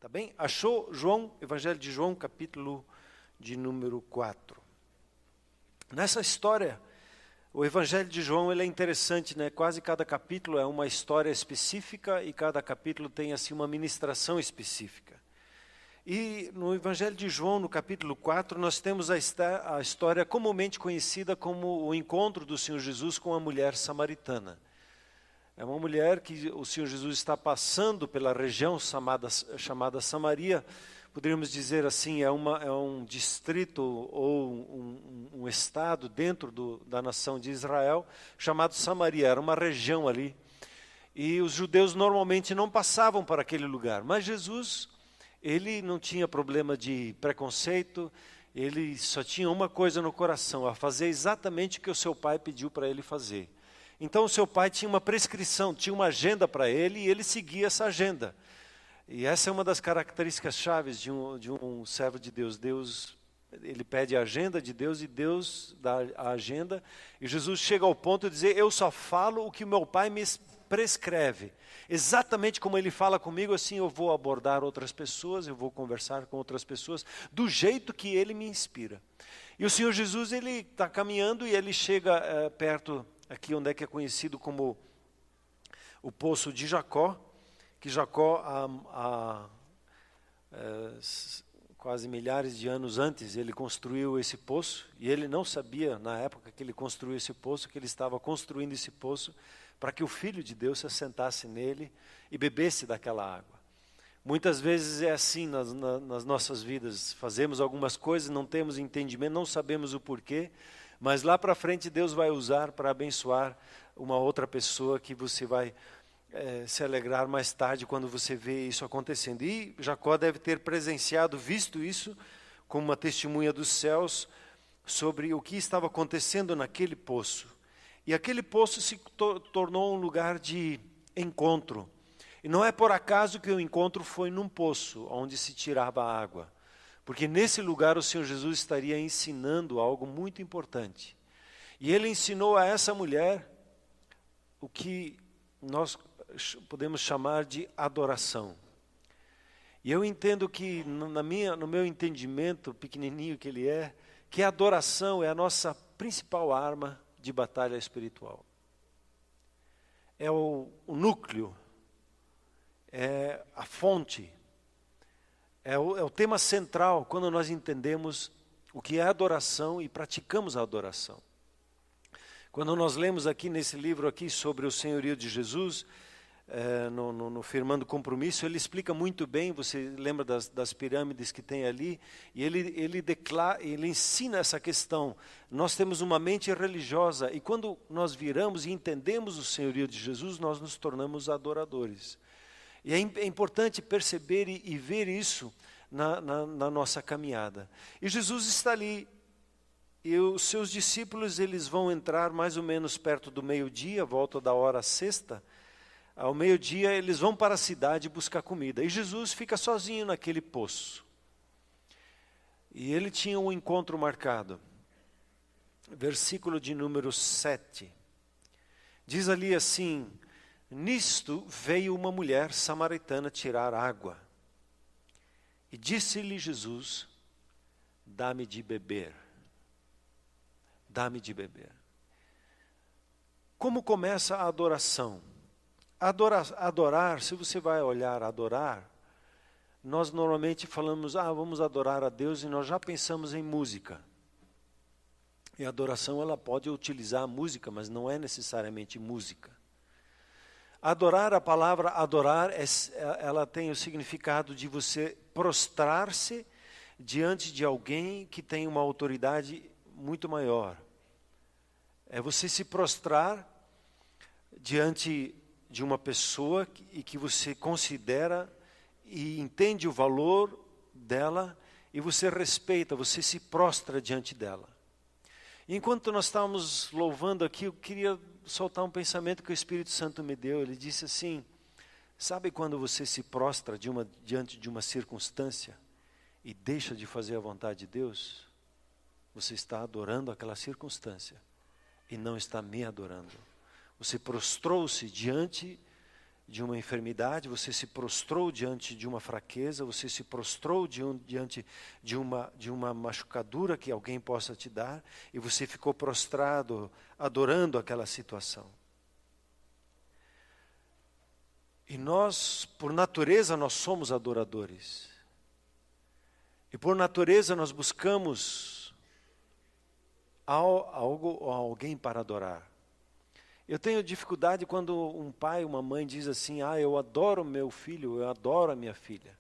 Tá bem? Achou João, Evangelho de João, capítulo de número 4. Nessa história, o Evangelho de João ele é interessante, né? Quase cada capítulo é uma história específica e cada capítulo tem assim uma ministração específica. E no Evangelho de João, no capítulo 4, nós temos a história comumente conhecida como o encontro do Senhor Jesus com a mulher samaritana. É uma mulher que o Senhor Jesus está passando pela região chamada Samaria, poderíamos dizer assim, é um distrito ou um estado dentro da nação de Israel, chamado Samaria, era uma região ali. E os judeus normalmente não passavam para aquele lugar, mas Jesus, ele não tinha problema de preconceito, ele só tinha uma coisa no coração, a fazer exatamente o que o seu pai pediu para ele fazer. Então o seu pai tinha uma prescrição, tinha uma agenda para ele e ele seguia essa agenda. E essa é uma das características chaves de um servo de Deus. Deus, ele pede a agenda de Deus e Deus dá a agenda. E Jesus chega ao ponto de dizer, eu só falo o que o meu pai me prescreve. Exatamente como ele fala comigo, assim eu vou abordar outras pessoas, eu vou conversar com outras pessoas, do jeito que ele me inspira. E o Senhor Jesus, ele está caminhando e ele chega perto, aqui onde é que é conhecido como o poço de Jacó, que Jacó, quase milhares de anos antes, ele construiu esse poço, e ele não sabia, na época que ele construiu esse poço, que ele estava construindo esse poço para que o Filho de Deus se assentasse nele e bebesse daquela água. Muitas vezes é assim nas nossas vidas, fazemos algumas coisas, não temos entendimento, não sabemos o porquê, mas lá para frente Deus vai usar para abençoar uma outra pessoa que você vai se alegrar mais tarde quando você vê isso acontecendo. E Jacó deve ter presenciado, visto isso, como uma testemunha dos céus, sobre o que estava acontecendo naquele poço. E aquele poço se tornou um lugar de encontro. E não é por acaso que o encontro foi num poço, onde se tirava a água. Porque nesse lugar o Senhor Jesus estaria ensinando algo muito importante. E ele ensinou a essa mulher o que nós podemos chamar de adoração. E eu entendo que, no meu entendimento, pequenininho que ele é, que a adoração é a nossa principal arma de batalha espiritual. É o núcleo, é a fonte, é o tema central quando nós entendemos o que é adoração e praticamos a adoração. Quando nós lemos aqui nesse livro aqui sobre o senhorio de Jesus, no Firmando Compromisso, ele explica muito bem, você lembra das pirâmides que tem ali, e ele ensina essa questão. Nós temos uma mente religiosa, e quando nós viramos e entendemos o senhorio de Jesus, nós nos tornamos adoradores. E é importante perceber e ver isso na nossa caminhada. E Jesus está ali, e os seus discípulos eles vão entrar mais ou menos perto do meio-dia, volta da hora sexta. Ao meio-dia eles vão para a cidade buscar comida. E Jesus fica sozinho naquele poço. E ele tinha um encontro marcado. Versículo de número 7. Diz ali assim, nisto veio uma mulher samaritana tirar água. E disse-lhe Jesus, dá-me de beber. Dá-me de beber. Como começa a adoração? Adorar, se você vai olhar adorar, nós normalmente falamos, vamos adorar a Deus, e nós já pensamos em música. E a adoração, ela pode utilizar a música, mas não é necessariamente música. Adorar, a palavra adorar, ela tem o significado de você prostrar-se diante de alguém que tem uma autoridade muito maior. É você se prostrar diante de uma pessoa e que você considera e entende o valor dela e você respeita, você se prostra diante dela. Enquanto nós estávamos louvando aqui, eu queria soltar um pensamento que o Espírito Santo me deu. Ele disse assim, sabe quando você se prostra diante de uma circunstância e deixa de fazer a vontade de Deus? Você está adorando aquela circunstância e não está me adorando. Você prostrou-se diante de uma enfermidade, você se prostrou diante de uma fraqueza, você se prostrou diante de uma machucadura que alguém possa te dar, e você ficou prostrado, adorando aquela situação. E nós, por natureza, nós somos adoradores. E por natureza nós buscamos algo ou alguém para adorar. Eu tenho dificuldade quando um pai, uma mãe diz assim, eu adoro meu filho, eu adoro a minha filha.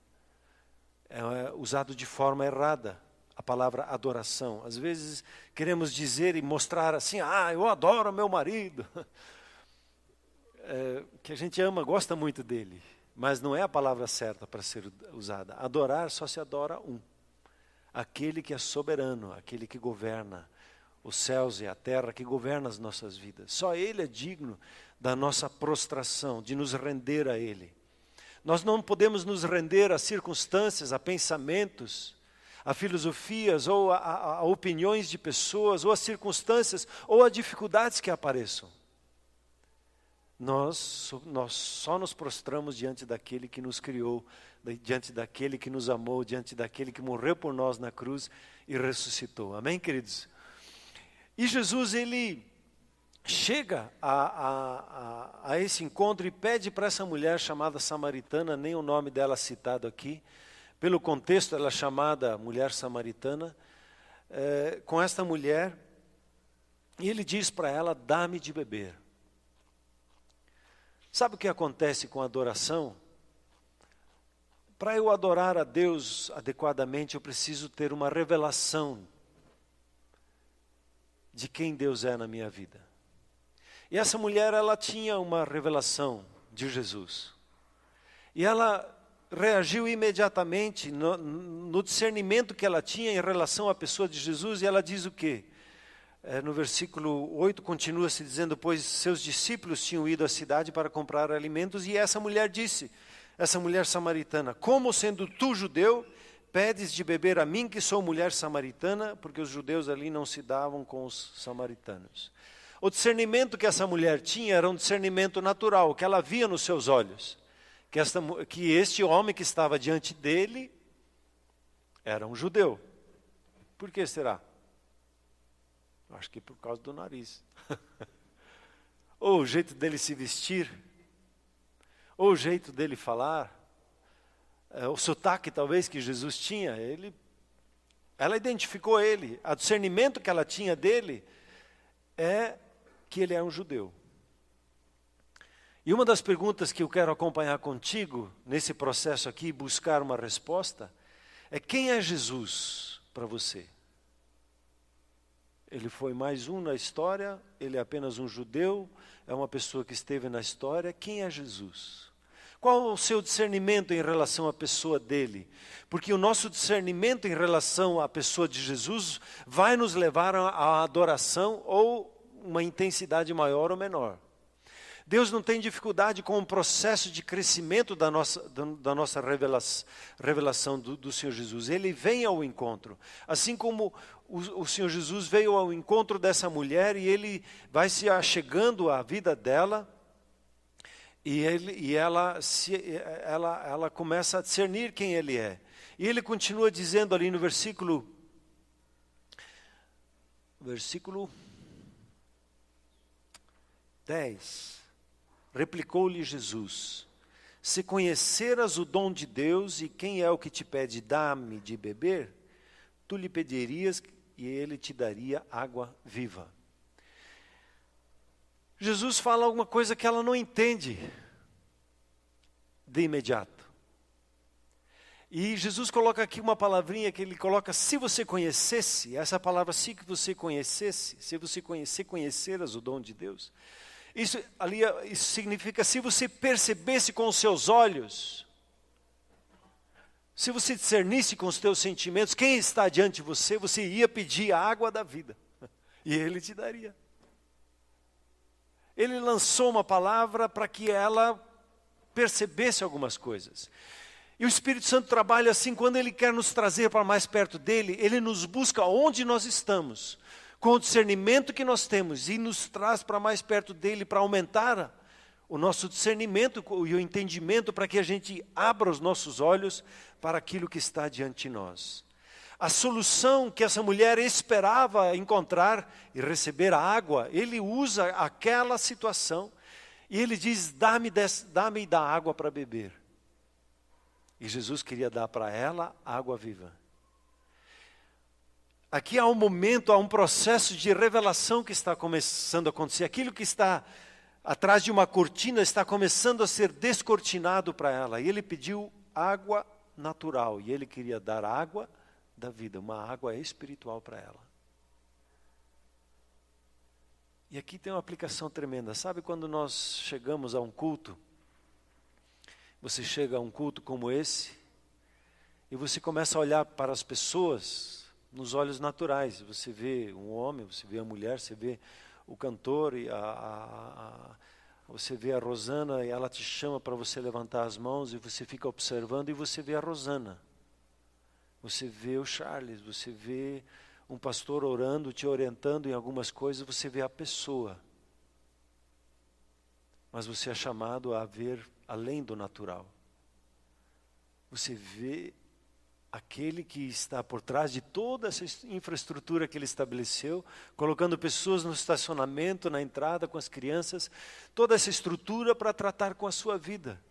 É usado de forma errada a palavra adoração. Às vezes queremos dizer e mostrar assim, eu adoro meu marido. Que a gente ama, gosta muito dele. Mas não é a palavra certa para ser usada. Adorar só se adora um. Aquele que é soberano, aquele que governa os céus e a terra, que governa as nossas vidas. Só Ele é digno da nossa prostração, de nos render a Ele. Nós não podemos nos render a circunstâncias, a pensamentos, a filosofias ou a opiniões de pessoas, ou a circunstâncias, ou a dificuldades que apareçam. Nós só nos prostramos diante daquele que nos criou, diante daquele que nos amou, diante daquele que morreu por nós na cruz e ressuscitou. Amém, queridos? E Jesus, ele chega a esse encontro e pede para essa mulher chamada samaritana, nem o nome dela citado aqui, pelo contexto ela é chamada mulher samaritana, com esta mulher, e ele diz para ela, dá-me de beber. Sabe o que acontece com a adoração? Para eu adorar a Deus adequadamente, eu preciso ter uma revelação de quem Deus é na minha vida. E essa mulher, ela tinha uma revelação de Jesus. E ela reagiu imediatamente no discernimento que ela tinha em relação à pessoa de Jesus, e ela diz o quê? No versículo 8, continua se dizendo, pois seus discípulos tinham ido à cidade para comprar alimentos, e essa mulher disse, essa mulher samaritana, como sendo tu judeu, pedes de beber a mim, que sou mulher samaritana, porque os judeus ali não se davam com os samaritanos. O discernimento que essa mulher tinha era um discernimento natural, que ela via nos seus olhos, que este homem que estava diante dele era um judeu. Por que será? Acho que por causa do nariz. Ou o jeito dele se vestir, ou o jeito dele falar, o sotaque talvez que Jesus tinha, ela identificou ele. O discernimento que ela tinha dele é que ele é um judeu. E uma das perguntas que eu quero acompanhar contigo, nesse processo aqui, buscar uma resposta, é quem é Jesus para você? Ele foi mais um na história, ele é apenas um judeu, é uma pessoa que esteve na história. Quem é Jesus? Qual o seu discernimento em relação à pessoa dele? Porque o nosso discernimento em relação à pessoa de Jesus vai nos levar à adoração ou uma intensidade maior ou menor. Deus não tem dificuldade com o processo de crescimento da nossa revelação do Senhor Jesus. Ele vem ao encontro. Assim como o Senhor Jesus veio ao encontro dessa mulher e ele vai se achegando à vida dela, e ela começa a discernir quem ele é. E ele continua dizendo ali no versículo 10, replicou-lhe Jesus, se conheceras o dom de Deus e quem é o que te pede, dá-me de beber, tu lhe pedirias e ele te daria água viva. Jesus fala alguma coisa que ela não entende de imediato. E Jesus coloca aqui uma palavrinha que ele coloca, se você conhecesse, essa palavra se que você conhecesse, se você conheceras o dom de Deus. Isso significa se você percebesse com os seus olhos, se você discernisse com os teus sentimentos, quem está diante de você, você ia pedir a água da vida. E ele te daria. Ele lançou uma palavra para que ela percebesse algumas coisas. E o Espírito Santo trabalha assim, quando ele quer nos trazer para mais perto dele, ele nos busca onde nós estamos, com o discernimento que nós temos, e nos traz para mais perto dele, para aumentar o nosso discernimento e o entendimento para que a gente abra os nossos olhos para aquilo que está diante de nós. A solução que essa mulher esperava encontrar e receber a água, ele usa aquela situação e ele diz, dá-me da água para beber. E Jesus queria dar para ela água viva. Aqui há um momento, há um processo de revelação que está começando a acontecer. Aquilo que está atrás de uma cortina está começando a ser descortinado para ela. E ele pediu água natural. E ele queria dar água da vida, uma água espiritual para ela. E aqui tem uma aplicação tremenda. Sabe quando nós chegamos a um culto? Você chega a um culto como esse e você começa a olhar para as pessoas nos olhos naturais. Você vê um homem, você vê a mulher, você vê o cantor, e você vê a Rosana e ela te chama para você levantar as mãos e você fica observando e você vê a Rosana. Você vê o Charles, você vê um pastor orando, te orientando em algumas coisas, você vê a pessoa. Mas você é chamado a ver além do natural. Você vê aquele que está por trás de toda essa infraestrutura que ele estabeleceu, colocando pessoas no estacionamento, na entrada com as crianças, toda essa estrutura para tratar com a sua vida.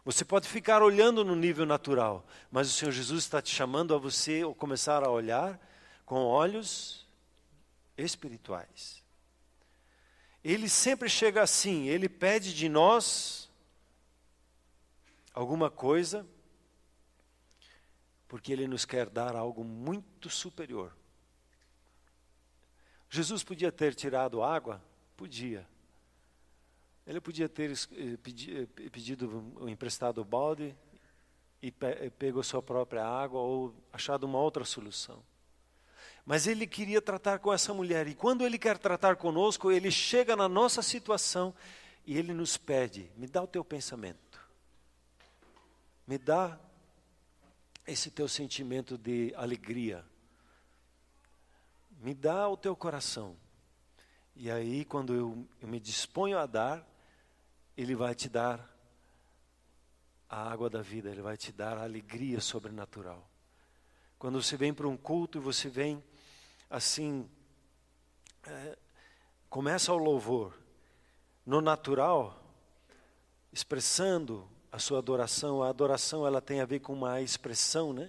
Você pode ficar olhando no nível natural, mas o Senhor Jesus está te chamando a você começar a olhar com olhos espirituais. Ele sempre chega assim, ele pede de nós alguma coisa, porque ele nos quer dar algo muito superior. Jesus podia ter tirado água? Podia. Ele podia ter pedido emprestado o balde e pegou sua própria água ou achado uma outra solução. Mas ele queria tratar com essa mulher. E quando ele quer tratar conosco, ele chega na nossa situação e ele nos pede, me dá o teu pensamento. Me dá esse teu sentimento de alegria. Me dá o teu coração. E aí, quando eu me disponho a dar, ele vai te dar a água da vida, ele vai te dar a alegria sobrenatural. Quando você vem para um culto e você vem assim, começa o louvor, no natural, expressando a sua adoração. A adoração ela tem a ver com uma expressão, né?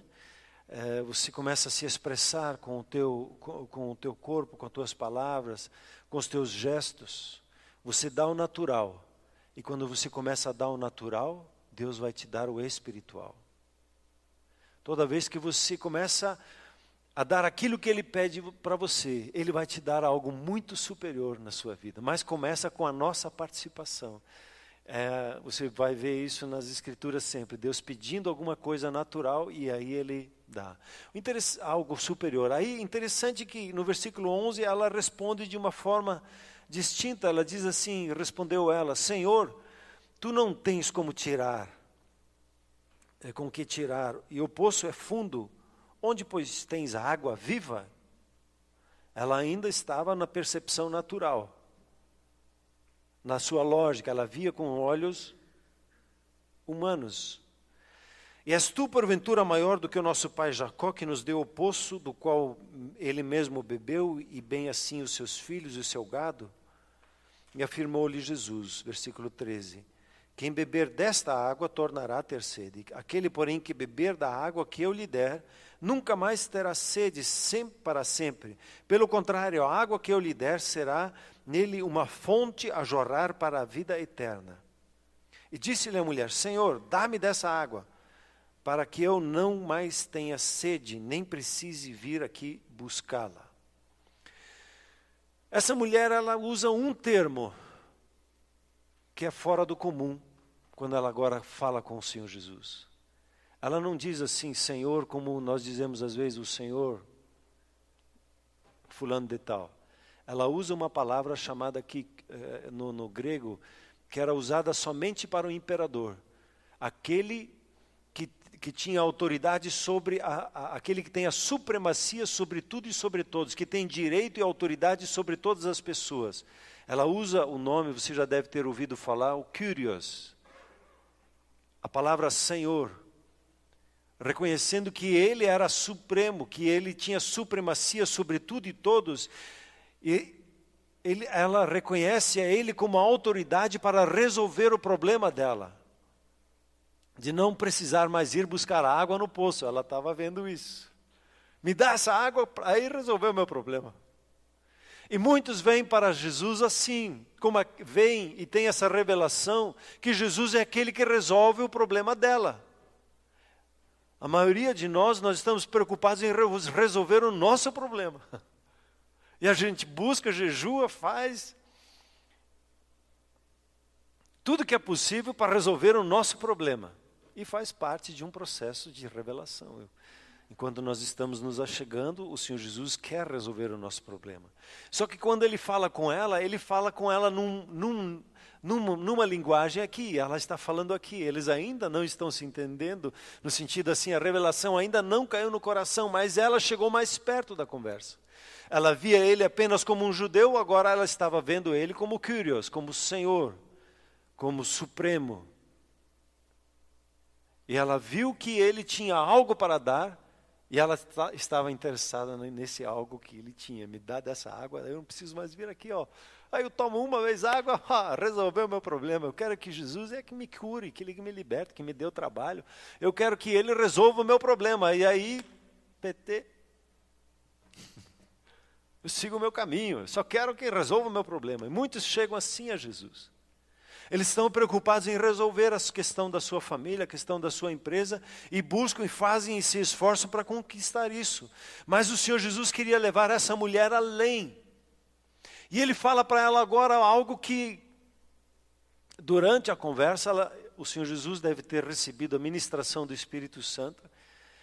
Você começa a se expressar com o teu corpo, com as tuas palavras, com os teus gestos. Você dá o natural. E quando você começa a dar o natural, Deus vai te dar o espiritual. Toda vez que você começa a dar aquilo que Ele pede para você, Ele vai te dar algo muito superior na sua vida. Mas começa com a nossa participação. Você vai ver isso nas Escrituras sempre. Deus pedindo alguma coisa natural e aí Ele dá. Algo superior. Aí interessante que no versículo 11 ela responde de uma forma distinta. Ela diz assim, respondeu ela, Senhor, Tu não tens como tirar, com que tirar, e o poço é fundo, onde pois tens a água viva? Ela ainda estava na percepção natural. Na sua lógica, ela via com olhos humanos. E és tu, porventura, maior do que o nosso pai Jacó, que nos deu o poço, do qual ele mesmo bebeu, e bem assim os seus filhos e o seu gado? E afirmou-lhe Jesus, versículo 13, quem beber desta água tornará a ter sede. Aquele, porém, que beber da água que eu lhe der, nunca mais terá sede para sempre. Pelo contrário, a água que eu lhe der será nele uma fonte a jorrar para a vida eterna. E disse-lhe a mulher, Senhor, dá-me dessa água, para que eu não mais tenha sede, nem precise vir aqui buscá-la. Essa mulher, ela usa um termo que é fora do comum, quando ela agora fala com o Senhor Jesus. Ela não diz assim, Senhor, como nós dizemos às vezes, o Senhor fulano de tal. Ela usa uma palavra chamada aqui no grego, que era usada somente para o imperador. Aquele que tinha autoridade sobre, aquele que tem a supremacia sobre tudo e sobre todos, que tem direito e autoridade sobre todas as pessoas. ela usa o nome, você já deve ter ouvido falar, o Kyrios. A palavra Senhor. Reconhecendo que Ele era supremo, que Ele tinha supremacia sobre tudo e todos. E ela reconhece a Ele como a autoridade para resolver o problema dela. De não precisar mais ir buscar água no poço. Ela estava vendo isso. Me dá essa água para ir resolver o meu problema. E muitos vêm para Jesus assim, como vêm e têm essa revelação que Jesus é aquele que resolve o problema dela. A maioria de nós estamos preocupados em resolver o nosso problema. E a gente busca, jejua, faz tudo que é possível para resolver o nosso problema. E faz parte de um processo de revelação. Enquanto nós estamos nos achegando, o Senhor Jesus quer resolver o nosso problema. Só que quando Ele fala com ela numa linguagem aqui, ela está falando aqui. Eles ainda não estão se entendendo, no sentido assim, a revelação ainda não caiu no coração, mas ela chegou mais perto da conversa. Ela via Ele apenas como um judeu, agora ela estava vendo Ele como Kyrios, como Senhor, como Supremo. E ela viu que Ele tinha algo para dar, e ela estava interessada nesse algo que Ele tinha. Me dá dessa água, eu não preciso mais vir aqui, ó. Aí eu tomo uma vez água, resolveu o meu problema. Eu quero que Jesus que me cure, que Ele me liberte, que me dê o trabalho. Eu quero que Ele resolva o meu problema. E aí, PT, eu sigo o meu caminho. Eu só quero que resolva o meu problema. E muitos chegam assim a Jesus. Eles estão preocupados em resolver a questão da sua família, a questão da sua empresa, e buscam e fazem e se esforçam para conquistar isso. Mas o Senhor Jesus queria levar essa mulher além. E Ele fala para ela agora algo que, durante a conversa, o Senhor Jesus deve ter recebido a ministração do Espírito Santo,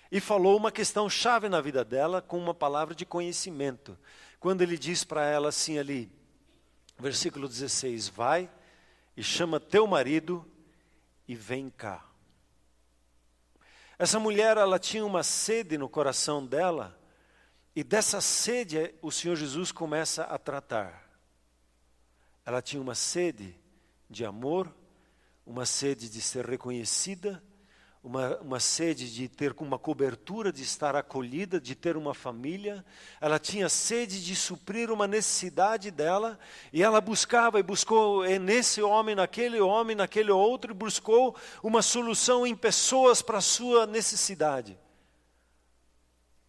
e falou uma questão chave na vida dela, com uma palavra de conhecimento. Quando Ele diz para ela assim ali, versículo 16, vai e chama teu marido e vem cá. Essa mulher, ela tinha uma sede no coração dela, e dessa sede o Senhor Jesus começa a tratar. Ela tinha uma sede de amor, uma sede de ser reconhecida, uma sede de ter uma cobertura, de estar acolhida, de ter uma família. Ela tinha sede de suprir uma necessidade dela, e ela buscava e buscou nesse homem, naquele outro, e buscou uma solução em pessoas para a sua necessidade.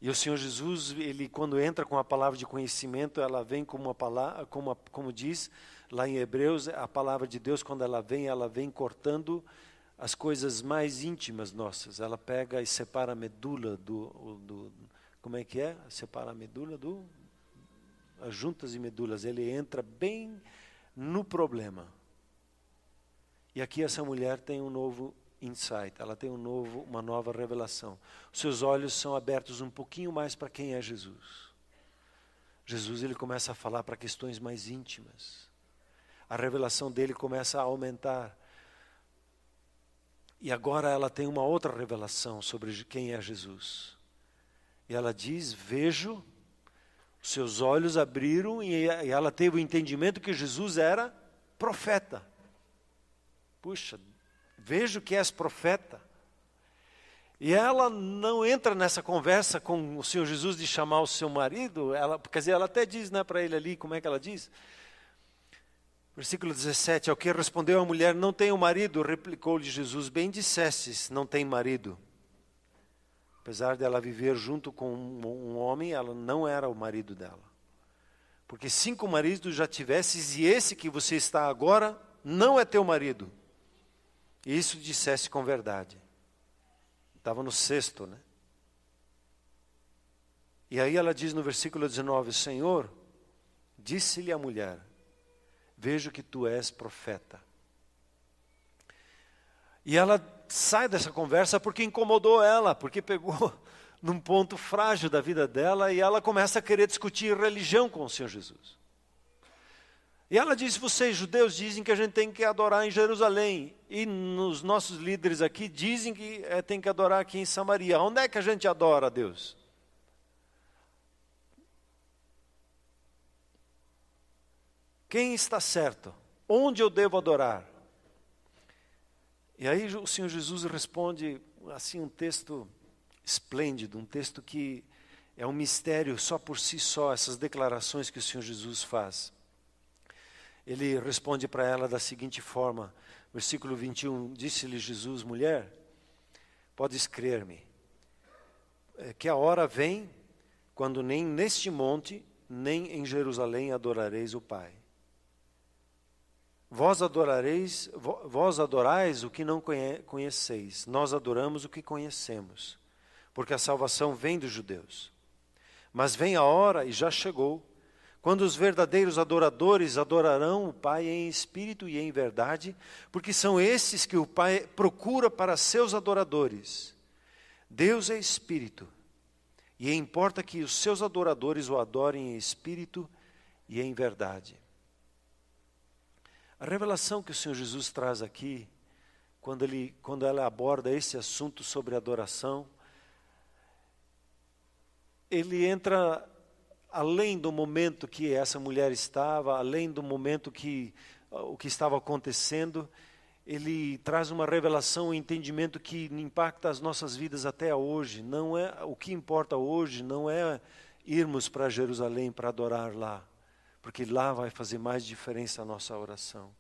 E o Senhor Jesus, Ele quando entra com a palavra de conhecimento, ela vem como uma palavra, como diz lá em Hebreus, a palavra de Deus, quando ela vem cortando as coisas mais íntimas nossas. Ela pega e separa a medula como é que é? Separa a medula as juntas e medulas. Ele entra bem no problema. E aqui essa mulher tem um novo insight, ela tem uma nova revelação. Os seus olhos são abertos um pouquinho mais para quem é Jesus. Jesus, ele começa a falar para questões mais íntimas. A revelação dele começa a aumentar. E agora ela tem uma outra revelação sobre quem é Jesus. E ela diz, vejo, os seus olhos abriram, e ela teve o entendimento que Jesus era profeta. Puxa, vejo que és profeta. E ela não entra nessa conversa com o Senhor Jesus de chamar o seu marido. Quer dizer, ela até diz, né, para ele ali, como é que ela diz? Versículo 17, ao que respondeu a mulher, não tenho marido, replicou-lhe Jesus, bem dissestes, não tem marido. Apesar dela viver junto com um homem, ela não era o marido dela. Porque 5 maridos já tivesses, e esse que você está agora, não é teu marido. E isso dissesse com verdade. Estava no 6º, né? E aí ela diz no versículo 19, Senhor, disse-lhe a mulher, vejo que tu és profeta. E ela sai dessa conversa porque incomodou ela, porque pegou num ponto frágil da vida dela, e ela começa a querer discutir religião com o Senhor Jesus. E ela diz, vocês judeus dizem que a gente tem que adorar em Jerusalém, e nos nossos líderes aqui dizem que tem que adorar aqui em Samaria. Onde é que a gente adora a Deus? Quem está certo? Onde eu devo adorar? E aí o Senhor Jesus responde assim um texto esplêndido, um texto que é um mistério só por si só, essas declarações que o Senhor Jesus faz. Ele responde para ela da seguinte forma, versículo 21, disse-lhe Jesus, mulher, podes crer-me, que a hora vem, quando nem neste monte, nem em Jerusalém adorareis o Pai. Vós adorais o que não conheceis, nós adoramos o que conhecemos, porque a salvação vem dos judeus. Mas vem a hora, e já chegou, quando os verdadeiros adoradores adorarão o Pai em espírito e em verdade, porque são esses que o Pai procura para seus adoradores. Deus é espírito, e importa que os seus adoradores o adorem em espírito e em verdade. A revelação que o Senhor Jesus traz aqui, quando ela aborda esse assunto sobre adoração, ele entra além do momento que essa mulher estava, além do momento o que estava acontecendo, ele traz uma revelação, um entendimento que impacta as nossas vidas até hoje. Não é, o que importa hoje não é irmos para Jerusalém para adorar lá, porque lá vai fazer mais diferença a nossa oração.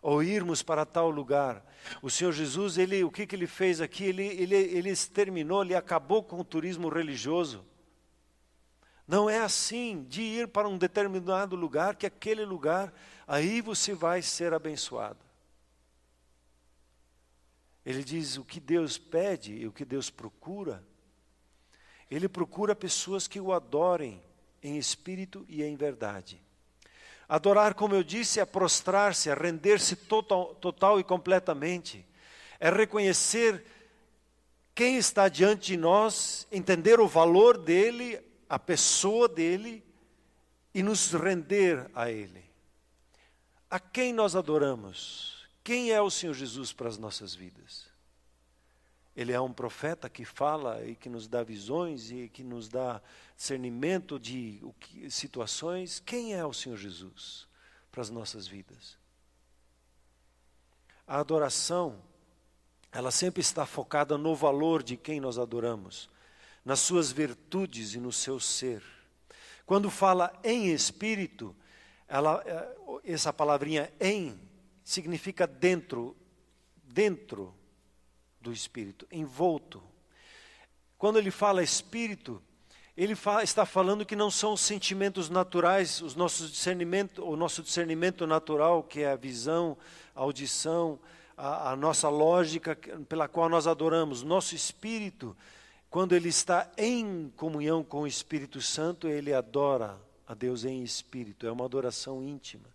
Ou irmos para tal lugar. O Senhor Jesus, o que ele fez aqui? Ele exterminou, ele acabou com o turismo religioso. Não é assim, de ir para um determinado lugar, que aquele lugar, aí você vai ser abençoado. Ele diz o que Deus pede e o que Deus procura. Ele procura pessoas que o adorem em espírito e em verdade. Adorar, como eu disse, é prostrar-se, é render-se total e completamente. É reconhecer quem está diante de nós, entender o valor dele, a pessoa dele e nos render a ele. A quem nós adoramos? Quem é o Senhor Jesus para as nossas vidas? Ele é um profeta que fala e que nos dá visões e que nos dá discernimento de situações. Quem é o Senhor Jesus para as nossas vidas? A adoração, ela sempre está focada no valor de quem nós adoramos, nas suas virtudes e no seu ser. Quando fala em espírito, essa palavrinha em significa dentro do espírito, envolto. Quando ele fala espírito, ele está falando que não são os sentimentos naturais, o nosso discernimento natural, que é a visão, a audição, a nossa lógica pela qual nós adoramos. Nosso espírito, quando ele está em comunhão com o Espírito Santo, ele adora a Deus em espírito. É uma adoração íntima.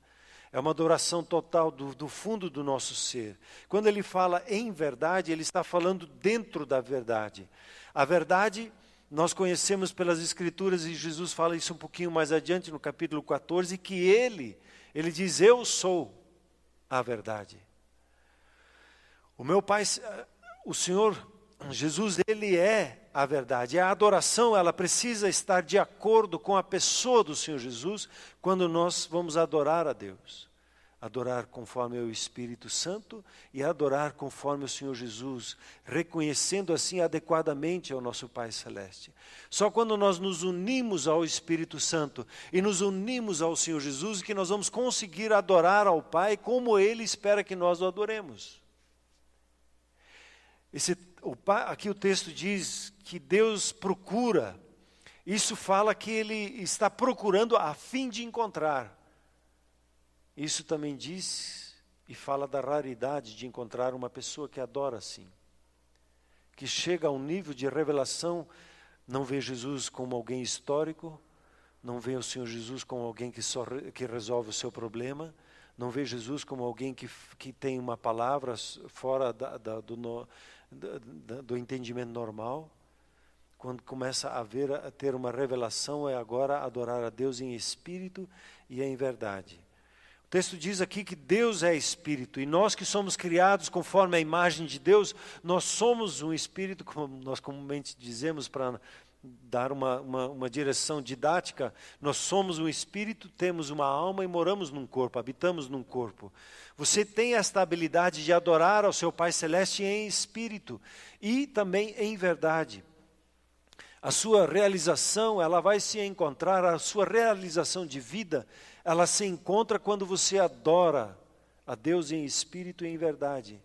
É uma adoração total do fundo do nosso ser. Quando ele fala em verdade, ele está falando dentro da verdade. A verdade, nós conhecemos pelas Escrituras, e Jesus fala isso um pouquinho mais adiante, no capítulo 14, que ele diz, eu sou a verdade. O meu Pai, o Senhor Jesus, ele é a verdade. A adoração, ela precisa estar de acordo com a pessoa do Senhor Jesus, quando nós vamos adorar a Deus. Adorar conforme o Espírito Santo e adorar conforme o Senhor Jesus, reconhecendo assim adequadamente ao nosso Pai Celeste. Só quando nós nos unimos ao Espírito Santo e nos unimos ao Senhor Jesus, que nós vamos conseguir adorar ao Pai como Ele espera que nós o adoremos. Aqui o texto diz que Deus procura. Isso fala que Ele está procurando a fim de encontrar. Isso também diz e fala da raridade de encontrar uma pessoa que adora assim. Que chega a um nível de revelação, não vê Jesus como alguém histórico, não vê o Senhor Jesus como alguém que resolve o seu problema, não vê Jesus como alguém que tem uma palavra fora do entendimento normal. Quando começa a ter uma revelação, é agora adorar a Deus em espírito e em verdade. O texto diz aqui que Deus é espírito, e nós que somos criados conforme a imagem de Deus, nós somos um espírito, como nós comumente dizemos para dar uma direção didática, nós somos um espírito, temos uma alma e moramos num corpo, habitamos num corpo. Você tem esta habilidade de adorar ao seu Pai Celeste em espírito e também em verdade. A sua realização, ela vai se encontrar, a sua realização de vida, ela se encontra quando você adora a Deus em espírito e em verdade.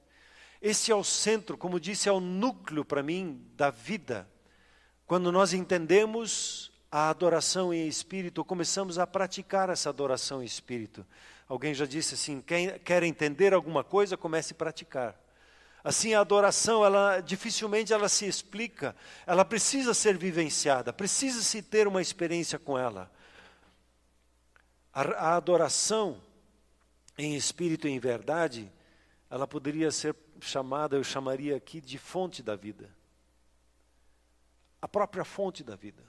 Esse é o centro, como disse, é o núcleo para mim da vida. Quando nós entendemos a adoração em espírito, começamos a praticar essa adoração em espírito. Alguém já disse assim, quem quer entender alguma coisa, comece a praticar. Assim, a adoração, dificilmente ela se explica, ela precisa ser vivenciada, precisa-se ter uma experiência com ela. A adoração em espírito e em verdade, ela poderia ser chamada, eu chamaria aqui de fonte da vida. A própria fonte da vida.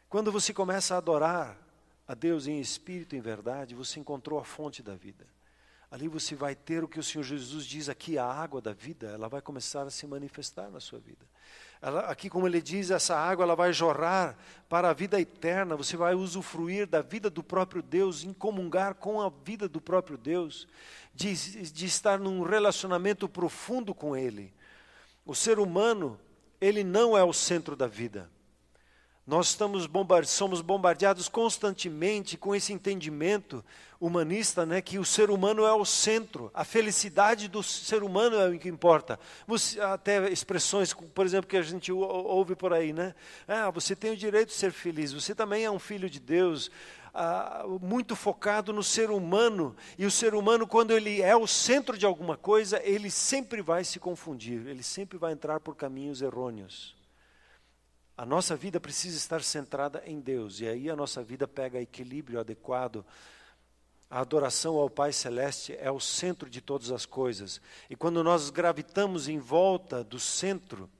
Quando você começa a adorar a Deus em espírito e em verdade, você encontrou a fonte da vida. Ali você vai ter o que o Senhor Jesus diz aqui, a água da vida, ela vai começar a se manifestar na sua vida. Aqui, como ele diz, essa água ela vai jorrar para a vida eterna, você vai usufruir da vida do próprio Deus, incomungar com a vida do próprio Deus, de estar num relacionamento profundo com Ele. O ser humano, ele não é o centro da vida. Nós somos bombardeados constantemente com esse entendimento humanista, né, que o ser humano é o centro, a felicidade do ser humano é o que importa. Até expressões, por exemplo, que a gente ouve por aí, né? Você tem o direito de ser feliz, você também é um filho de Deus, muito focado no ser humano, e o ser humano, quando ele é o centro de alguma coisa, ele sempre vai se confundir, ele sempre vai entrar por caminhos errôneos. A nossa vida precisa estar centrada em Deus, e aí a nossa vida pega equilíbrio adequado. A adoração ao Pai Celeste é o centro de todas as coisas. E quando nós gravitamos em volta do centro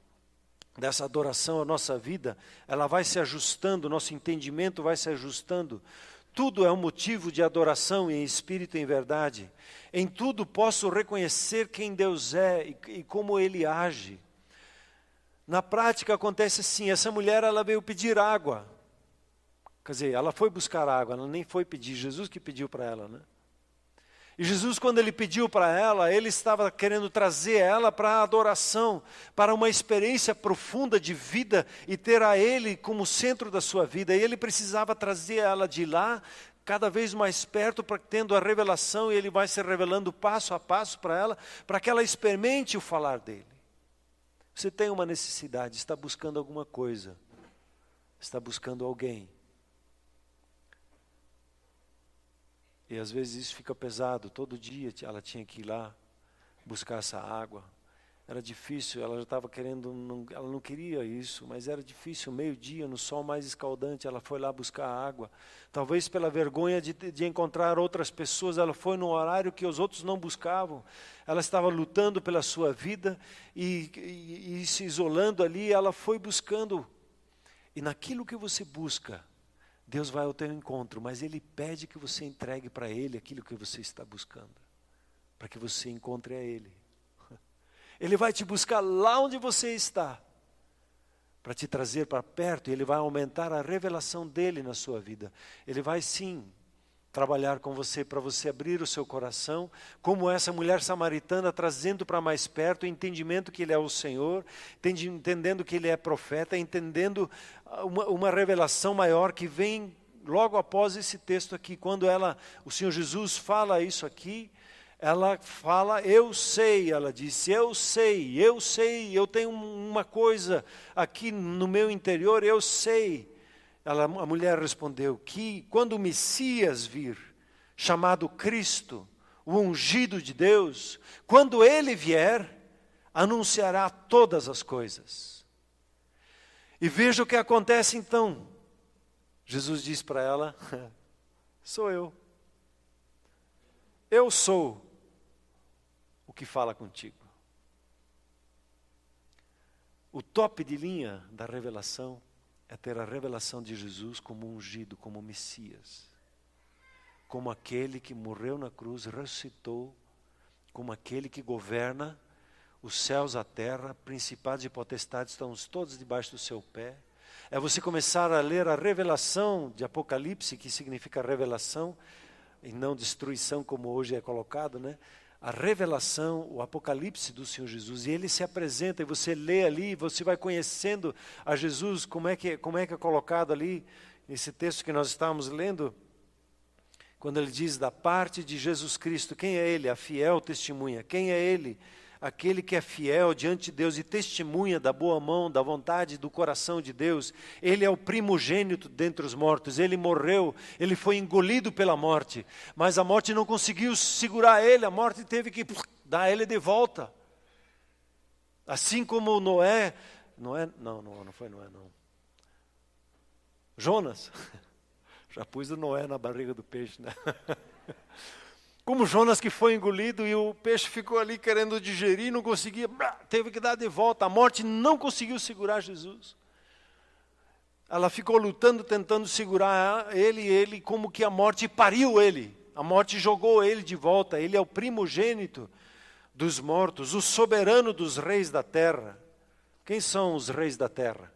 dessa adoração, a nossa vida, ela vai se ajustando, nosso entendimento vai se ajustando. Tudo é um motivo de adoração em espírito e em verdade. Em tudo posso reconhecer quem Deus é e como Ele age. Na prática acontece assim, essa mulher ela veio pedir água. Quer dizer, ela foi buscar água, ela nem foi pedir, Jesus que pediu para ela, né? E Jesus, quando Ele pediu para ela, Ele estava querendo trazer ela para a adoração, para uma experiência profunda de vida e ter a Ele como centro da sua vida. E Ele precisava trazer ela de lá, cada vez mais perto, tendo a revelação, e Ele vai se revelando passo a passo para ela, para que ela experimente o falar dEle. Você tem uma necessidade, está buscando alguma coisa, está buscando alguém. E às vezes isso fica pesado, todo dia ela tinha que ir lá buscar essa água. Era difícil, ela já estava querendo, ela não queria isso, mas era difícil, meio-dia, no sol mais escaldante, ela foi lá buscar água. Talvez pela vergonha de encontrar outras pessoas, ela foi num horário que os outros não buscavam. Ela estava lutando pela sua vida e se isolando ali, ela foi buscando. E naquilo que você busca, Deus vai ao teu encontro, mas Ele pede que você entregue para Ele aquilo que você está buscando, para que você encontre a Ele. Ele vai te buscar lá onde você está, para te trazer para perto, e Ele vai aumentar a revelação dEle na sua vida. Ele vai sim trabalhar com você, para você abrir o seu coração, como essa mulher samaritana, trazendo para mais perto o entendimento que Ele é o Senhor, entendendo que Ele é profeta, entendendo uma revelação maior que vem logo após esse texto aqui. Quando o Senhor Jesus fala isso aqui, ela fala, eu sei, ela disse, eu sei, eu tenho uma coisa aqui no meu interior, eu sei. A mulher respondeu que quando o Messias vir, chamado Cristo, o ungido de Deus, quando Ele vier, anunciará todas as coisas. E veja o que acontece então. Jesus diz para ela, sou eu. Eu sou o que fala contigo. O top de linha da revelação é ter a revelação de Jesus como ungido, como Messias. Como aquele que morreu na cruz, ressuscitou, como aquele que governa os céus, a terra, principados e potestades estão todos debaixo do seu pé. é você começar a ler a revelação de Apocalipse, que significa revelação, e não destruição, como hoje é colocado, né? A revelação, o Apocalipse do Senhor Jesus, e Ele se apresenta, e você lê ali, você vai conhecendo a Jesus, como é que é colocado ali, esse texto que nós estávamos lendo, quando Ele diz, da parte de Jesus Cristo, quem é Ele? A fiel testemunha. Quem é Ele? Aquele que é fiel diante de Deus e testemunha da boa mão, da vontade, do coração de Deus. Ele é o primogênito dentre os mortos. Ele morreu, ele foi engolido pela morte. Mas a morte não conseguiu segurar ele, a morte teve que dar ele de volta. Assim como Noé, não foi Noé não. Jonas, já pus o Noé na barriga do peixe, né? Como Jonas, que foi engolido e o peixe ficou ali querendo digerir, não conseguia, teve que dar de volta. A morte não conseguiu segurar Jesus. Ela ficou lutando, tentando segurar ele, e ele como que a morte pariu ele. A morte jogou ele de volta. Ele é o primogênito dos mortos, o soberano dos reis da terra. Quem são os reis da terra?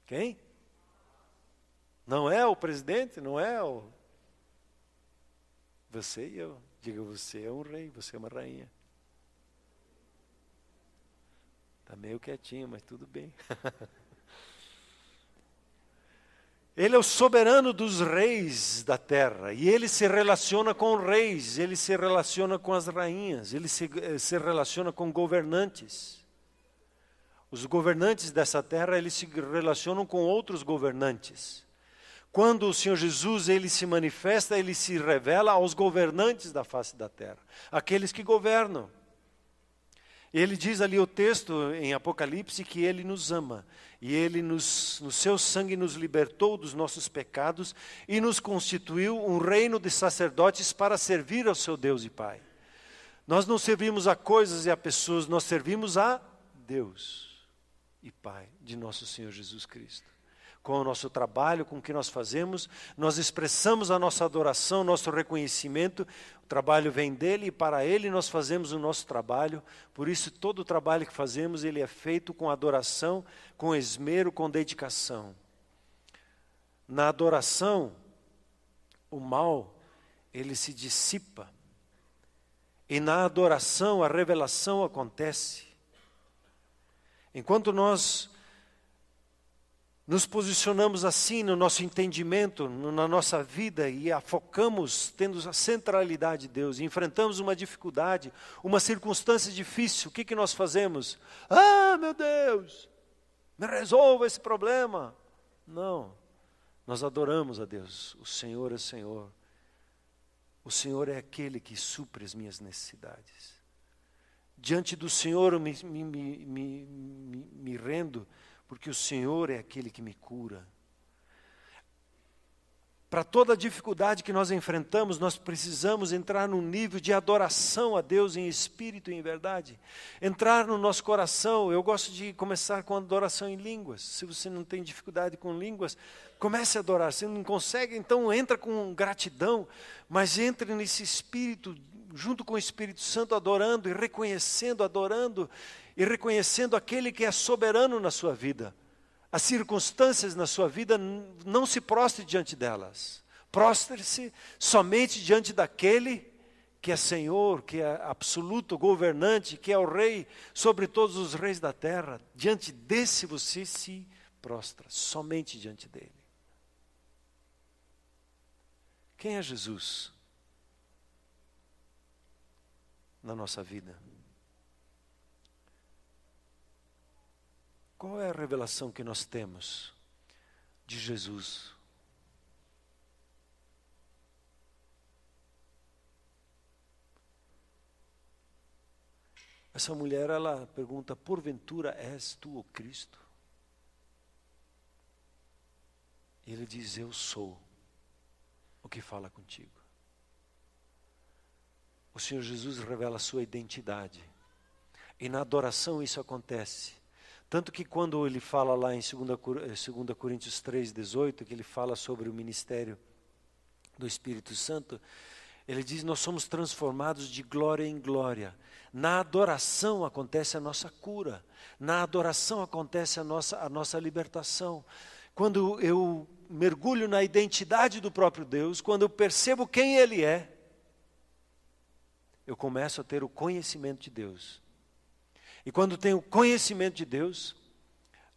Quem? Não é o presidente, não é o... Você e eu. Diga, você é um rei, você é uma rainha. Está meio quietinho, mas tudo bem. Ele é o soberano dos reis da terra. E ele se relaciona com reis, ele se relaciona com as rainhas, ele se relaciona com governantes. Os governantes dessa terra, eles se relacionam com outros governantes. Quando o Senhor Jesus, ele se manifesta, ele se revela aos governantes da face da terra, aqueles que governam. Ele diz ali o texto em Apocalipse que ele nos ama, e ele no seu sangue nos libertou dos nossos pecados e nos constituiu um reino de sacerdotes para servir ao seu Deus e Pai. Nós não servimos a coisas e a pessoas, nós servimos a Deus e Pai de nosso Senhor Jesus Cristo. Com o nosso trabalho, com o que nós fazemos, nós expressamos a nossa adoração, nosso reconhecimento. O trabalho vem dele e para ele nós fazemos o nosso trabalho. Por isso, todo o trabalho que fazemos, ele é feito com adoração, com esmero, com dedicação. Na adoração, o mal, ele se dissipa. E na adoração, a revelação acontece. Enquanto nós nos posicionamos assim no nosso entendimento, na nossa vida e afocamos, tendo a centralidade de Deus, e enfrentamos uma dificuldade, uma circunstância difícil, o que nós fazemos? Ah, meu Deus, me resolva esse problema. Não, nós adoramos a Deus, o Senhor é Senhor. O Senhor é aquele que supre as minhas necessidades. Diante do Senhor eu me rendo, porque o Senhor é aquele que me cura. Para toda a dificuldade que nós enfrentamos, nós precisamos entrar num nível de adoração a Deus em espírito e em verdade. Entrar no nosso coração. Eu gosto de começar com adoração em línguas. Se você não tem dificuldade com línguas, comece a adorar. Se não consegue, então entra com gratidão, mas entre nesse espírito, junto com o Espírito Santo, adorando e reconhecendo, adorando e reconhecendo aquele que é soberano na sua vida. As circunstâncias na sua vida, não se prostre diante delas. Prostre-se somente diante daquele que é Senhor, que é absoluto governante, que é o Rei sobre todos os reis da terra. Diante desse você se prostra, somente diante dele. Quem é Jesus na nossa vida? Qual é a revelação que nós temos de Jesus? Essa mulher, ela pergunta, porventura és tu o Cristo? E ele diz, eu sou o que fala contigo. O Senhor Jesus revela a sua identidade. E na adoração isso acontece. Tanto que quando ele fala lá em 2 Coríntios 3,18, que ele fala sobre o ministério do Espírito Santo, Ele diz, nós somos transformados de glória em glória. Na adoração acontece a nossa cura. Na adoração acontece a nossa libertação. Quando eu mergulho na identidade do próprio Deus, quando eu percebo quem Ele é, eu começo a ter o conhecimento de Deus. E quando tenho o conhecimento de Deus,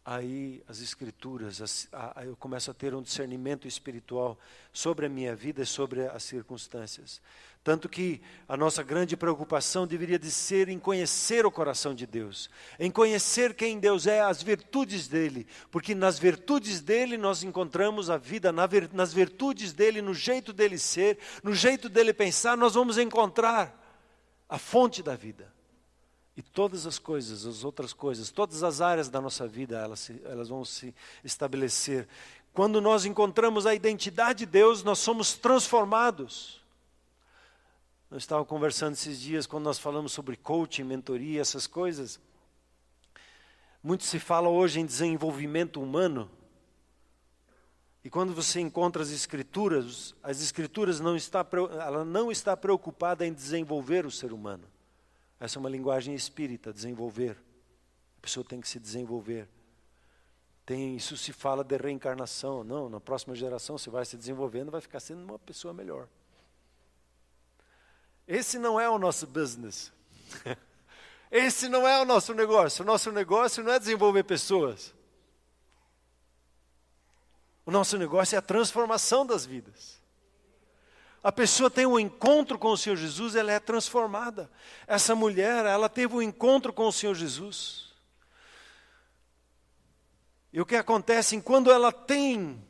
aí as Escrituras, eu começo a ter um discernimento espiritual sobre a minha vida e sobre as circunstâncias. Tanto que a nossa grande preocupação deveria de ser em conhecer o coração de Deus, em conhecer quem Deus é, as virtudes dEle, porque nas virtudes dEle nós encontramos a vida, nas virtudes dEle, no jeito dEle ser, no jeito dEle pensar, nós vamos encontrar a fonte da vida. E todas as coisas, as outras coisas, todas as áreas da nossa vida, elas vão se estabelecer. Quando nós encontramos a identidade de Deus, nós somos transformados. Eu estava conversando esses dias, quando nós falamos sobre coaching, mentoria, essas coisas. Muito se fala hoje em desenvolvimento humano. E quando você encontra as Escrituras ela não está preocupada em desenvolver o ser humano. Essa é uma linguagem espírita, desenvolver. A pessoa tem que se desenvolver. Isso se fala de reencarnação. Não, na próxima geração você vai se desenvolvendo, vai ficar sendo uma pessoa melhor. Esse não é o nosso business. Esse não é o nosso negócio. O nosso negócio não é desenvolver pessoas. O nosso negócio é a transformação das vidas. A pessoa tem um encontro com o Senhor Jesus, ela é transformada. Essa mulher, ela teve um encontro com o Senhor Jesus. E o que acontece, quando ela tem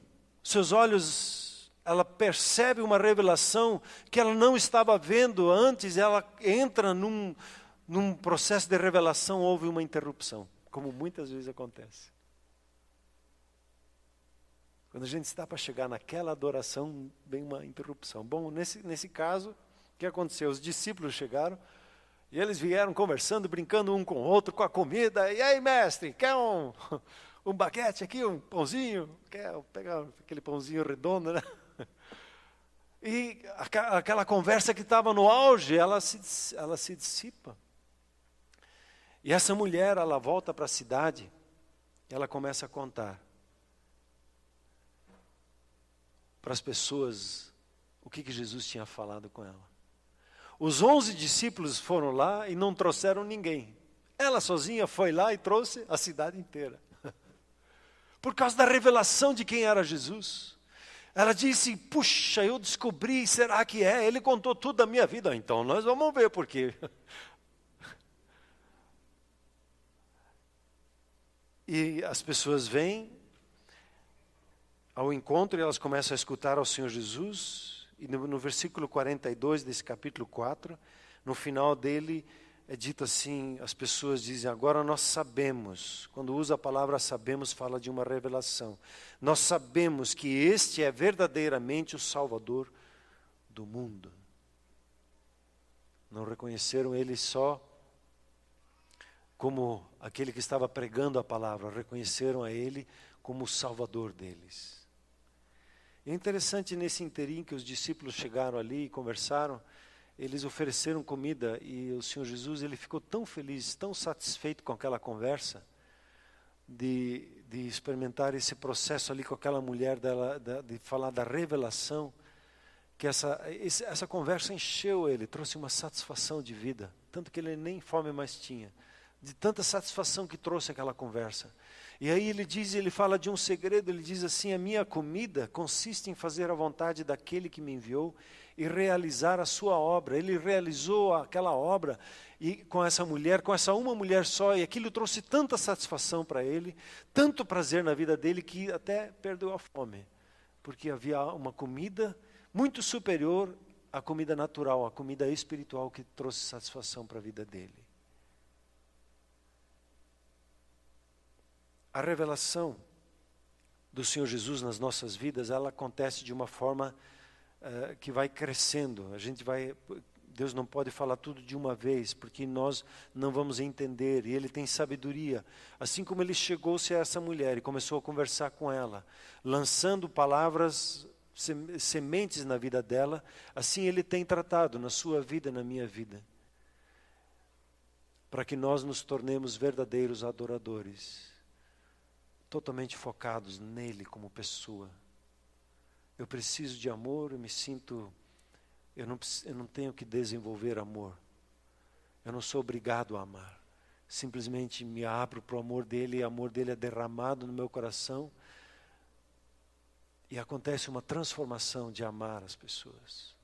seus olhos, ela percebe uma revelação que ela não estava vendo antes, ela entra num processo de revelação, houve uma interrupção, como muitas vezes acontece. Quando a gente está para chegar naquela adoração, vem uma interrupção. Bom, nesse caso, o que aconteceu? Os discípulos chegaram e eles vieram conversando, brincando um com o outro, com a comida. E aí, mestre, quer um baguete aqui, um pãozinho? Quer pegar aquele pãozinho redondo, né? E aquela conversa que estava no auge, ela se dissipa. E essa mulher, ela volta para a cidade, e ela começa a contar para as pessoas o que Jesus tinha falado com ela. Os 11 discípulos foram lá e não trouxeram ninguém. Ela sozinha foi lá e trouxe a cidade inteira. Por causa da revelação de quem era Jesus. Ela disse, puxa, eu descobri, será que é? Ele contou tudo da minha vida. Então nós vamos ver por quê. E as pessoas vêm ao encontro e elas começam a escutar ao Senhor Jesus. E no versículo 42 desse capítulo 4, no final dele é dito assim, as pessoas dizem, agora nós sabemos, quando usa a palavra sabemos, fala de uma revelação. Nós sabemos que este é verdadeiramente o Salvador do mundo. Não reconheceram ele só como aquele que estava pregando a palavra, reconheceram a ele como o Salvador deles. É interessante nesse inteirinho que os discípulos chegaram ali e conversaram, eles ofereceram comida e o Senhor Jesus, ele ficou tão feliz, tão satisfeito com aquela conversa, de experimentar esse processo ali com aquela mulher, de falar da revelação, que essa conversa encheu ele, trouxe uma satisfação de vida, tanto que ele nem fome mais tinha, de tanta satisfação que trouxe aquela conversa. E aí ele fala de um segredo, ele diz assim, a minha comida consiste em fazer a vontade daquele que me enviou e realizar a sua obra. Ele realizou aquela obra e com essa mulher, com essa uma mulher só, e aquilo trouxe tanta satisfação para ele, tanto prazer na vida dele, que até perdeu a fome, porque havia uma comida muito superior à comida natural, à comida espiritual que trouxe satisfação para a vida dele. A revelação do Senhor Jesus nas nossas vidas, ela acontece de uma forma que vai crescendo. Deus não pode falar tudo de uma vez, porque nós não vamos entender, e Ele tem sabedoria. Assim como Ele chegou-se a essa mulher e começou a conversar com ela, lançando palavras sementes na vida dela, assim Ele tem tratado na sua vida e na minha vida, para que nós nos tornemos verdadeiros adoradores, totalmente focados nele como pessoa. Eu preciso de amor, eu não tenho que desenvolver amor. Eu não sou obrigado a amar. Simplesmente me abro para o amor dele, e o amor dele é derramado no meu coração. E acontece uma transformação de amar as pessoas.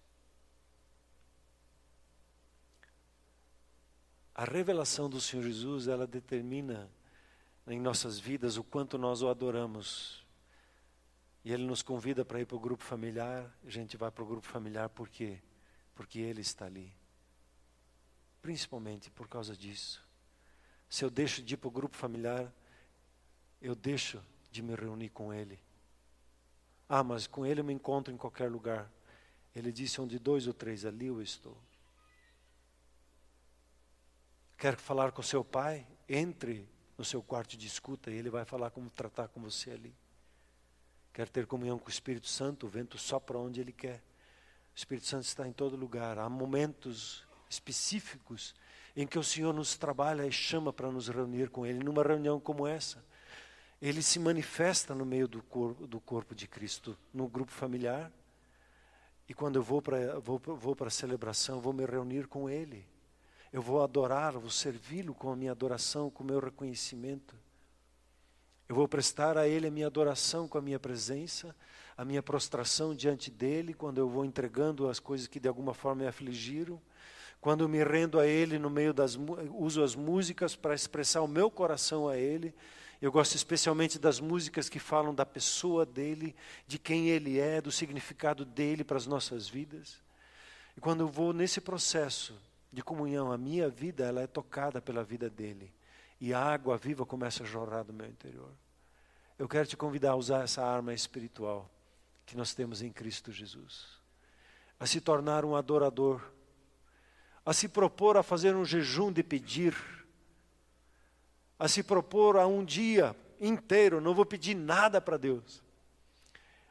A revelação do Senhor Jesus, ela determina em nossas vidas o quanto nós o adoramos. E Ele nos convida para ir para o grupo familiar. A gente vai para o grupo familiar por quê? Porque Ele está ali. Principalmente por causa disso. Se eu deixo de ir para o grupo familiar, eu deixo de me reunir com Ele. Ah, mas com Ele eu me encontro em qualquer lugar. Ele disse, onde 2 ou 3, ali eu estou. Quer falar com seu pai? Entre no seu quarto de escuta e Ele vai falar como tratar com você ali. Quer ter comunhão com o Espírito Santo? O vento sopra onde Ele quer. O Espírito Santo está em todo lugar. Há momentos específicos em que o Senhor nos trabalha e chama para nos reunir com Ele. Numa reunião como essa, Ele se manifesta no meio do corpo de Cristo, no grupo familiar. E quando eu vou para a celebração, eu vou me reunir com Ele. Eu vou adorar, vou servi-lo com a minha adoração, com o meu reconhecimento. Eu vou prestar a Ele a minha adoração com a minha presença, a minha prostração diante dEle, quando eu vou entregando as coisas que de alguma forma me afligiram. Quando eu me rendo a Ele no meio uso as músicas para expressar o meu coração a Ele. Eu gosto especialmente das músicas que falam da pessoa dEle, de quem Ele é, do significado dEle para as nossas vidas. E quando eu vou nesse processo de comunhão, a minha vida ela é tocada pela vida dEle. E a água viva começa a jorrar do meu interior. Eu quero te convidar a usar essa arma espiritual que nós temos em Cristo Jesus. A se tornar um adorador. A se propor a fazer um jejum de pedir. A se propor a um dia inteiro, não vou pedir nada para Deus.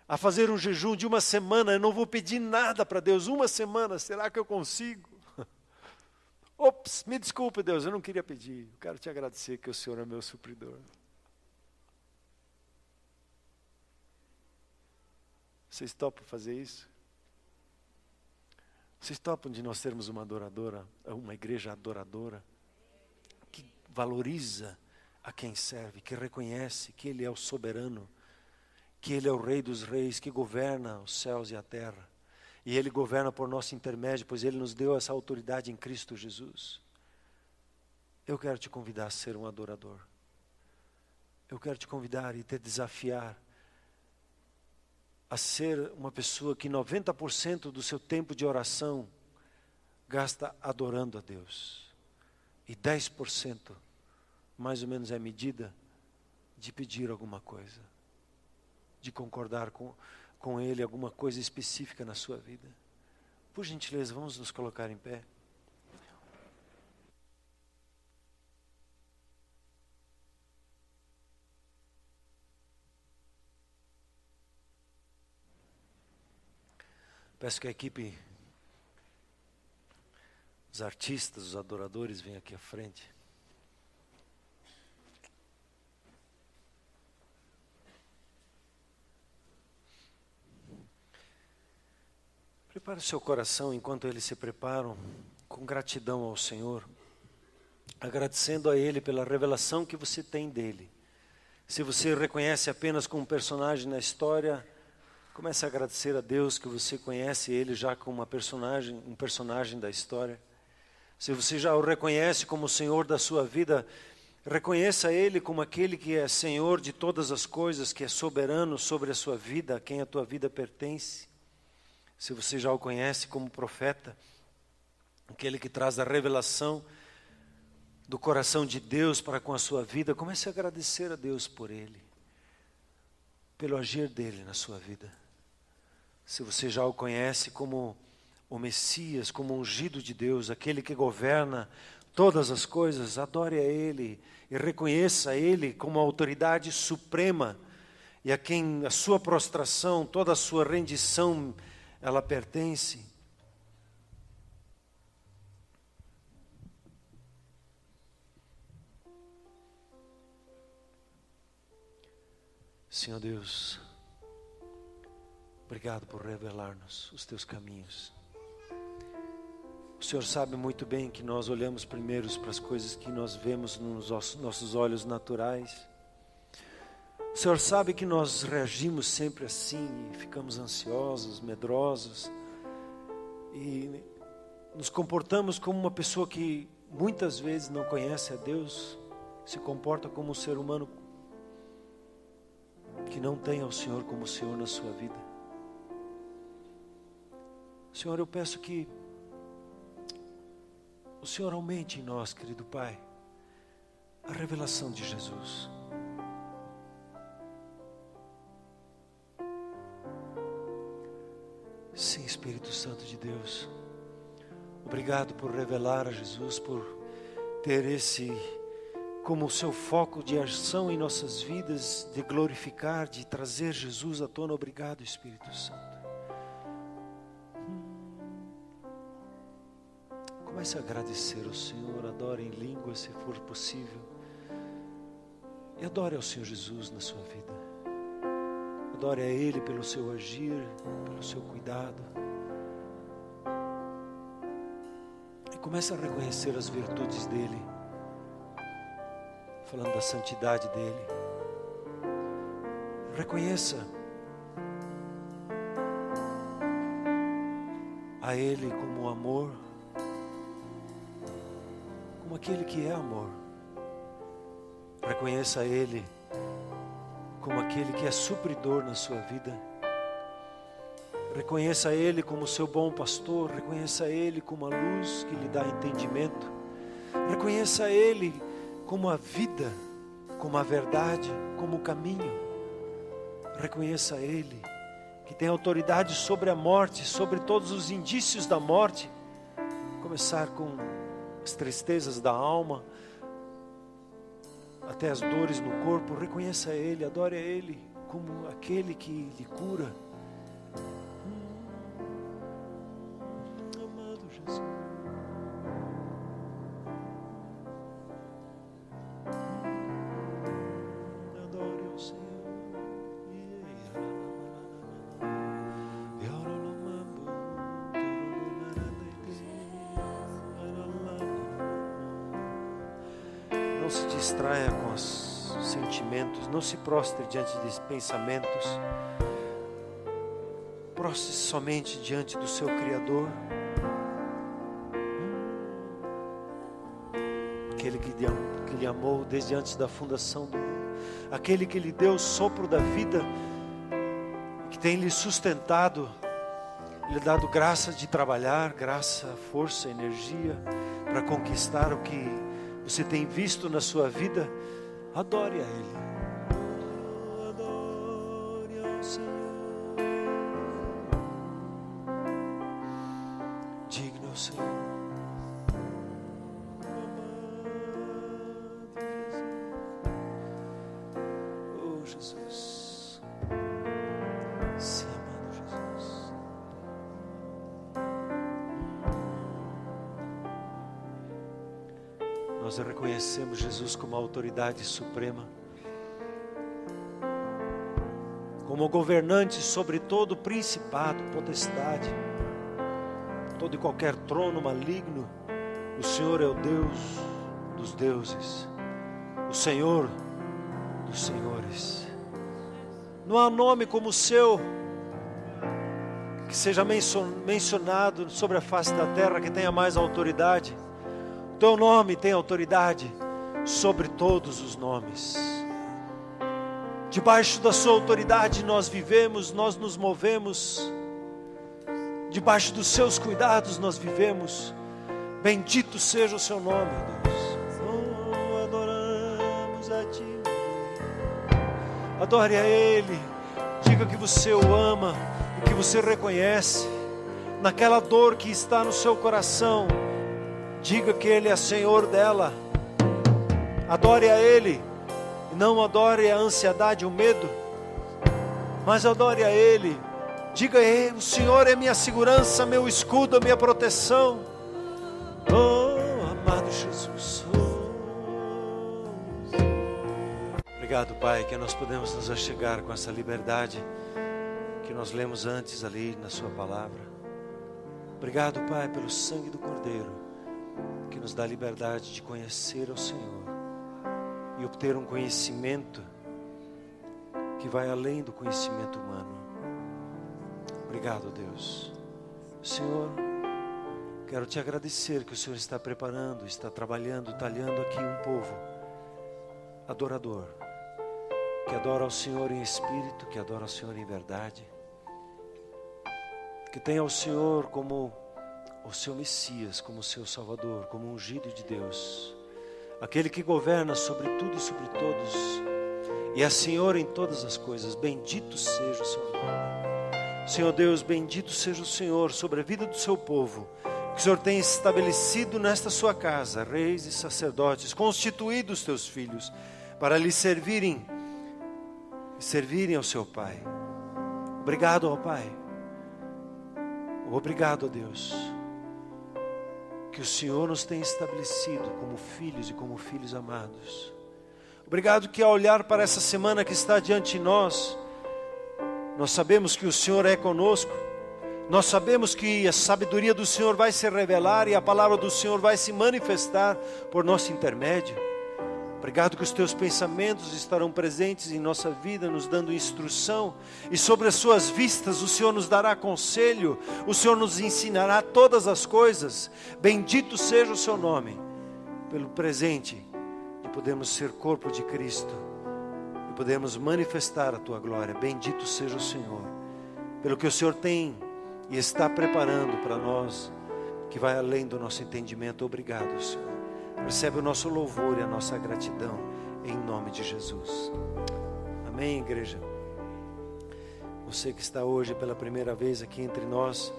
A fazer um jejum de uma semana, eu não vou pedir nada para Deus. Uma semana, será que eu consigo? Ops, me desculpe Deus, eu não queria pedir. Eu quero te agradecer que o Senhor é meu supridor. Vocês topam fazer isso? Vocês topam de nós termos uma adoradora, uma igreja adoradora, que valoriza a quem serve, que reconhece que Ele é o soberano, que Ele é o Rei dos reis, que governa os céus e a terra. E Ele governa por nosso intermédio, pois Ele nos deu essa autoridade em Cristo Jesus. Eu quero te convidar a ser um adorador. Eu quero te convidar e te desafiar a ser uma pessoa que 90% do seu tempo de oração gasta adorando a Deus. E 10%, mais ou menos é a medida de pedir alguma coisa. De concordar com Ele, alguma coisa específica na sua vida. Por gentileza, vamos nos colocar em pé. Peço que a equipe, os artistas, os adoradores venham aqui à frente. Prepare o seu coração enquanto eles se preparam, com gratidão ao Senhor, agradecendo a Ele pela revelação que você tem dEle. Se você reconhece apenas como um personagem na história, comece a agradecer a Deus que você conhece Ele já como um personagem da história. Se você já o reconhece como o Senhor da sua vida, reconheça Ele como aquele que é Senhor de todas as coisas, que é soberano sobre a sua vida, a quem a tua vida pertence. Se você já o conhece como profeta, aquele que traz a revelação do coração de Deus para com a sua vida, comece a agradecer a Deus por Ele, pelo agir dEle na sua vida. Se você já o conhece como o Messias, como ungido de Deus, aquele que governa todas as coisas, adore a Ele e reconheça a Ele como a autoridade suprema e a quem a sua prostração, toda a sua rendição, ela pertence. Senhor Deus, obrigado por revelar-nos os teus caminhos. O Senhor sabe muito bem que nós olhamos primeiro para as coisas que nós vemos nos nossos olhos naturais. O Senhor sabe que nós reagimos sempre assim, e ficamos ansiosos, medrosos, e nos comportamos como uma pessoa que muitas vezes não conhece a Deus, se comporta como um ser humano que não tem ao Senhor como Senhor na sua vida. Senhor, eu peço que o Senhor aumente em nós, querido Pai, a revelação de Jesus. Sim, Espírito Santo de Deus, obrigado por revelar a Jesus, por ter esse como o seu foco de ação em nossas vidas, de glorificar, de trazer Jesus à tona. Obrigado, Espírito Santo. Comece a agradecer ao Senhor, adore em língua se for possível, e adore ao Senhor Jesus na sua vida. Adore a Ele pelo seu agir, pelo seu cuidado, e comece a reconhecer as virtudes dEle, falando da santidade dEle. Reconheça a Ele como amor, como aquele que é amor. Reconheça a Ele como aquele que é supridor na sua vida. Reconheça a Ele como seu bom pastor. Reconheça a Ele como a luz que lhe dá entendimento. Reconheça a Ele como a vida, como a verdade, como o caminho. Reconheça a Ele que tem autoridade sobre a morte, sobre todos os indícios da morte. Começar com as tristezas da alma, até as dores no corpo. Reconheça a Ele, adore a Ele como aquele que lhe cura. Amado Jesus, adore ao Senhor. Não se distraia com os sentimentos, não se prostre diante de pensamentos. Prostre somente diante do seu Criador, aquele que lhe amou desde antes da fundação do mundo, aquele que lhe deu o sopro da vida, que tem lhe sustentado, lhe dado graça de trabalhar, graça, força, energia para conquistar o que você tem visto na sua vida. Adore a Ele. Adore ao Senhor. Digno ao Senhor. Oh Jesus. Sim, amado Jesus. Nós reconhecemos Jesus como a autoridade suprema, como governante sobre todo principado, potestade, todo e qualquer trono maligno. O Senhor é o Deus dos deuses, o Senhor dos senhores. Não há nome como o seu que seja mencionado sobre a face da terra que tenha mais autoridade. Teu nome tem autoridade sobre todos os nomes. Debaixo da sua autoridade nós vivemos, nós nos movemos. Debaixo dos seus cuidados nós vivemos. Bendito seja o seu nome, Deus. Oh, adoramos a Ti. Adore a Ele. Diga que você o ama e que você reconhece. Naquela dor que está no seu coração, diga que Ele é Senhor dela. Adore a Ele. E não adore a ansiedade, o medo. mas adore a Ele. Diga a Ele: o Senhor é minha segurança, meu escudo, a minha proteção. Oh, amado Jesus. Obrigado, Pai, que nós podemos nos achegar com essa liberdade que nós lemos antes ali na Sua palavra. Obrigado, Pai, pelo sangue do Cordeiro, que nos dá a liberdade de conhecer ao Senhor e obter um conhecimento que vai além do conhecimento humano. Obrigado, Deus. Senhor, quero te agradecer que o Senhor está preparando, está trabalhando, talhando aqui um povo adorador, que adora ao Senhor em espírito, que adora ao Senhor em verdade, que tem ao Senhor como o seu Messias, como o seu Salvador, como um ungido de Deus, aquele que governa sobre tudo e sobre todos, e é Senhor em todas as coisas. Bendito seja o seu nome. Senhor Deus, bendito seja o Senhor sobre a vida do seu povo, que o Senhor tem estabelecido nesta sua casa, reis e sacerdotes, constituído os teus filhos, para lhe servirem ao seu Pai. Obrigado, ó Pai. Obrigado, ó Deus, que o Senhor nos tem estabelecido como filhos e como filhos amados. Obrigado que ao olhar para essa semana que está diante de nós sabemos que o Senhor é conosco. Nós sabemos que a sabedoria do Senhor vai se revelar e a palavra do Senhor vai se manifestar por nosso intermédio. Obrigado que os teus pensamentos estarão presentes em nossa vida, nos dando instrução, e sobre as suas vistas o Senhor nos dará conselho, o Senhor nos ensinará todas as coisas. Bendito seja o seu nome, pelo presente de podermos ser corpo de Cristo e podermos manifestar a tua glória. Bendito seja o Senhor, pelo que o Senhor tem e está preparando para nós, que vai além do nosso entendimento. Obrigado, Senhor. Recebe o nosso louvor e a nossa gratidão, em nome de Jesus. Amém, igreja? Você que está hoje pela primeira vez aqui entre nós,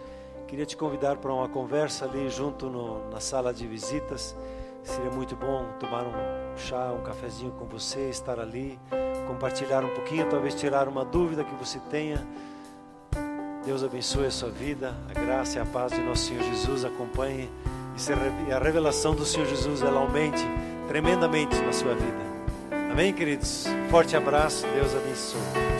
queria te convidar para uma conversa ali junto na sala de visitas. Seria muito bom tomar um chá, um cafezinho com você, estar ali, compartilhar um pouquinho, talvez tirar uma dúvida que você tenha. Deus abençoe a sua vida, a graça e a paz de nosso Senhor Jesus acompanhe, e a revelação do Senhor Jesus ela aumente tremendamente na sua vida. Amém, queridos? Forte abraço, Deus abençoe.